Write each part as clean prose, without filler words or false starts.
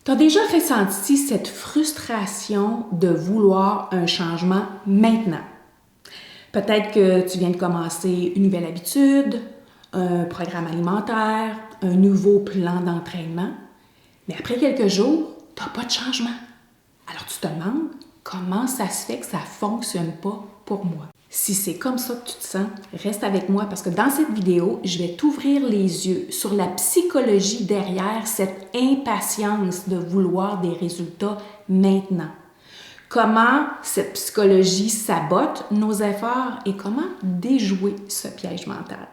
Tu as déjà ressenti cette frustration de vouloir un changement maintenant. Peut-être que tu viens de commencer une nouvelle habitude, un programme alimentaire, un nouveau plan d'entraînement, mais après quelques jours, tu n'as pas de changement. Alors tu te demandes comment ça se fait que ça ne fonctionne pas pour moi. Si c'est comme ça que tu te sens, reste avec moi parce que dans cette vidéo, je vais t'ouvrir les yeux sur la psychologie derrière cette impatience de vouloir des résultats maintenant. Comment cette psychologie sabote nos efforts et comment déjouer ce piège mental.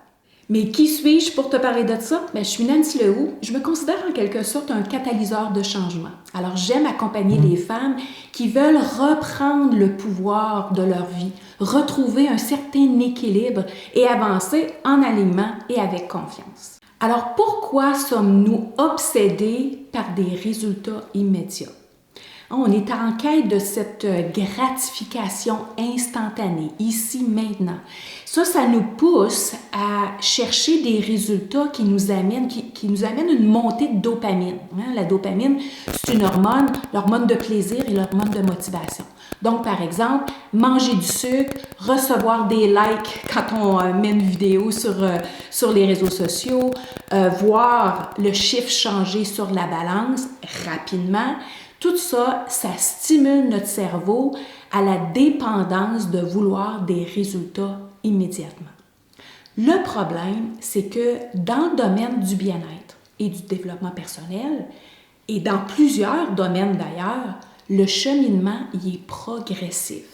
Mais qui suis-je pour te parler de ça? Je suis Nancy Lehoux. Je me considère en quelque sorte un catalyseur de changement. Alors, j'aime accompagner les femmes qui veulent reprendre le pouvoir de leur vie, retrouver un certain équilibre et avancer en alignement et avec confiance. Alors, pourquoi sommes-nous obsédés par des résultats immédiats? On est en quête de cette gratification instantanée, ici, maintenant. Ça nous pousse à chercher des résultats qui nous amènent une montée de dopamine. La dopamine, c'est une hormone, l'hormone de plaisir et l'hormone de motivation. Donc, par exemple, manger du sucre, recevoir des likes quand on met une vidéo sur les réseaux sociaux, voir le chiffre changer sur la balance rapidement. Tout ça, ça stimule notre cerveau à la dépendance de vouloir des résultats immédiatement. Le problème, c'est que dans le domaine du bien-être et du développement personnel, et dans plusieurs domaines d'ailleurs, le cheminement y est progressif.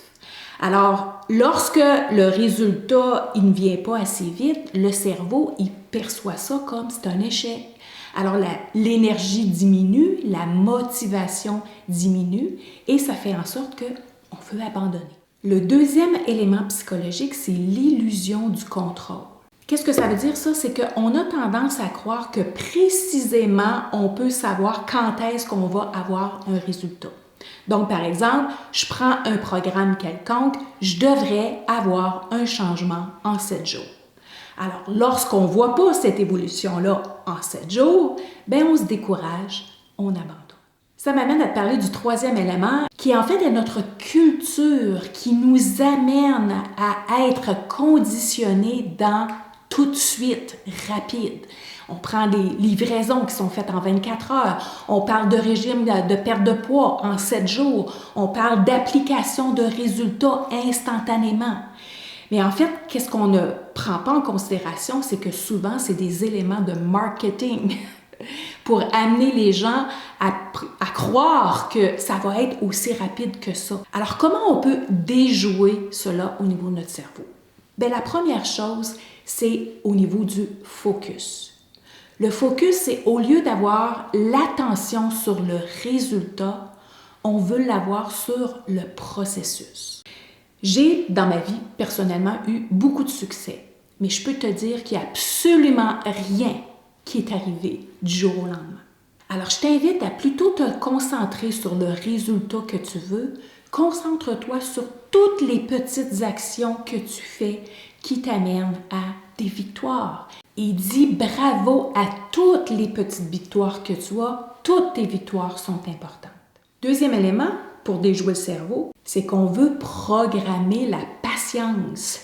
Alors, lorsque le résultat il ne vient pas assez vite, le cerveau il perçoit ça comme c'est un échec. Alors, l'énergie diminue, la motivation diminue et ça fait en sorte qu'on veut abandonner. Le deuxième élément psychologique, c'est l'illusion du contrôle. Qu'est-ce que ça veut dire ça? C'est qu'on a tendance à croire que précisément, on peut savoir quand est-ce qu'on va avoir un résultat. Donc, par exemple, je prends un programme quelconque, je devrais avoir un changement en 7 jours. Alors, lorsqu'on ne voit pas cette évolution-là en 7 jours, on se décourage, on abandonne. Ça m'amène à te parler du troisième élément, qui en fait est notre culture, qui nous amène à être conditionnés dans tout de suite, rapide. On prend des livraisons qui sont faites en 24 heures. On parle de régime de perte de poids en 7 jours. On parle d'application de résultats instantanément. Mais en fait, qu'est-ce qu'on ne prend pas en considération, c'est que souvent, c'est des éléments de marketing pour amener les gens à croire que ça va être aussi rapide que ça. Alors, comment on peut déjouer cela au niveau de notre cerveau? La première chose, c'est au niveau du focus. Le focus, c'est au lieu d'avoir l'attention sur le résultat, on veut l'avoir sur le processus. J'ai, dans ma vie, personnellement, eu beaucoup de succès, mais je peux te dire qu'il n'y a absolument rien qui est arrivé du jour au lendemain. Alors, je t'invite à plutôt te concentrer sur le résultat que tu veux. Concentre-toi sur toutes les petites actions que tu fais qui t'amènent à des victoires. Et dis bravo à toutes les petites victoires que tu as. Toutes tes victoires sont importantes. Deuxième élément, pour déjouer le cerveau, c'est qu'on veut programmer la patience.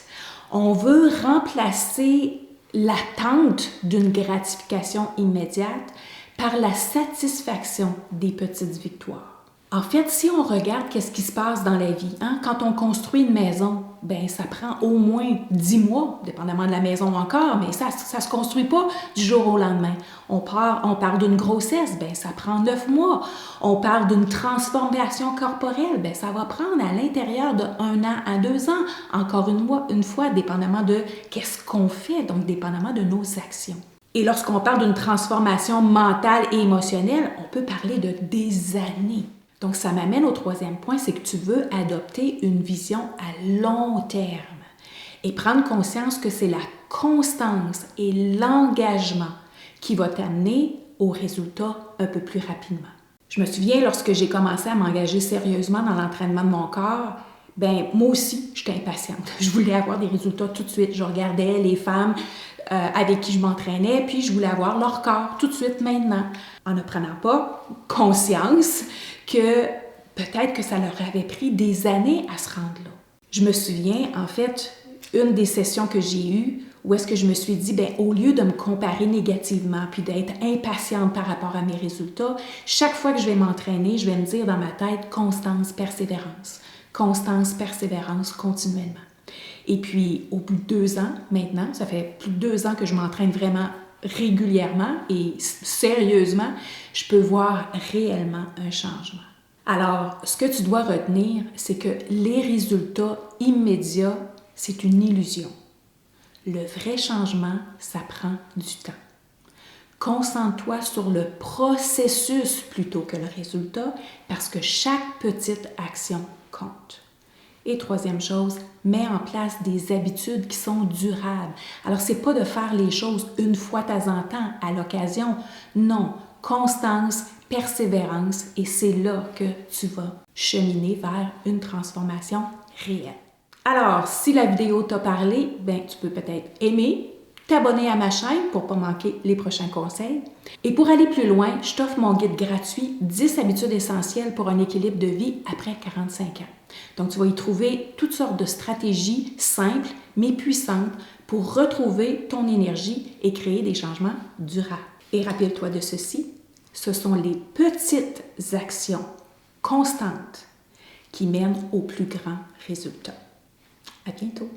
On veut remplacer l'attente d'une gratification immédiate par la satisfaction des petites victoires. En fait, si on regarde qu'est-ce qui se passe dans la vie, quand on construit une maison, ça prend au moins 10 mois, dépendamment de la maison encore, mais ça se construit pas du jour au lendemain. On parle d'une grossesse, ça prend 9 mois. On parle d'une transformation corporelle, ça va prendre à l'intérieur de 1 an à 2 ans, encore une fois, dépendamment de qu'est-ce qu'on fait, donc dépendamment de nos actions. Et lorsqu'on parle d'une transformation mentale et émotionnelle, on peut parler de des années. Donc, ça m'amène au troisième point, c'est que tu veux adopter une vision à long terme et prendre conscience que c'est la constance et l'engagement qui va t'amener au résultat un peu plus rapidement. Je me souviens, lorsque j'ai commencé à m'engager sérieusement dans l'entraînement de mon corps, moi aussi, j'étais impatiente. Je voulais avoir des résultats tout de suite. Je regardais les femmes avec qui je m'entraînais, puis je voulais avoir leur corps tout de suite maintenant, en ne prenant pas conscience que peut-être que ça leur avait pris des années à se rendre là. Je me souviens, en fait, une des sessions que j'ai eues, où est-ce que je me suis dit, au lieu de me comparer négativement, puis d'être impatiente par rapport à mes résultats, chaque fois que je vais m'entraîner, je vais me dire dans ma tête, constance, persévérance, continuellement. Et puis, au bout de 2 ans, maintenant, ça fait plus de 2 ans que je m'entraîne vraiment régulièrement et sérieusement, je peux voir réellement un changement. Alors, ce que tu dois retenir, c'est que les résultats immédiats, c'est une illusion. Le vrai changement, ça prend du temps. Concentre-toi sur le processus plutôt que le résultat parce que chaque petite action compte. Et troisième chose, mets en place des habitudes qui sont durables. Alors, c'est pas de faire les choses une fois de temps en temps, à l'occasion. Non, constance, persévérance, et c'est là que tu vas cheminer vers une transformation réelle. Alors, si la vidéo t'a parlé, tu peux peut-être aimer, t'abonner à ma chaîne pour ne pas manquer les prochains conseils. Et pour aller plus loin, je t'offre mon guide gratuit 10 habitudes essentielles pour un équilibre de vie après 45 ans. Donc, tu vas y trouver toutes sortes de stratégies simples mais puissantes pour retrouver ton énergie et créer des changements durables. Et rappelle-toi de ceci, ce sont les petites actions constantes qui mènent au plus grand résultat. À bientôt!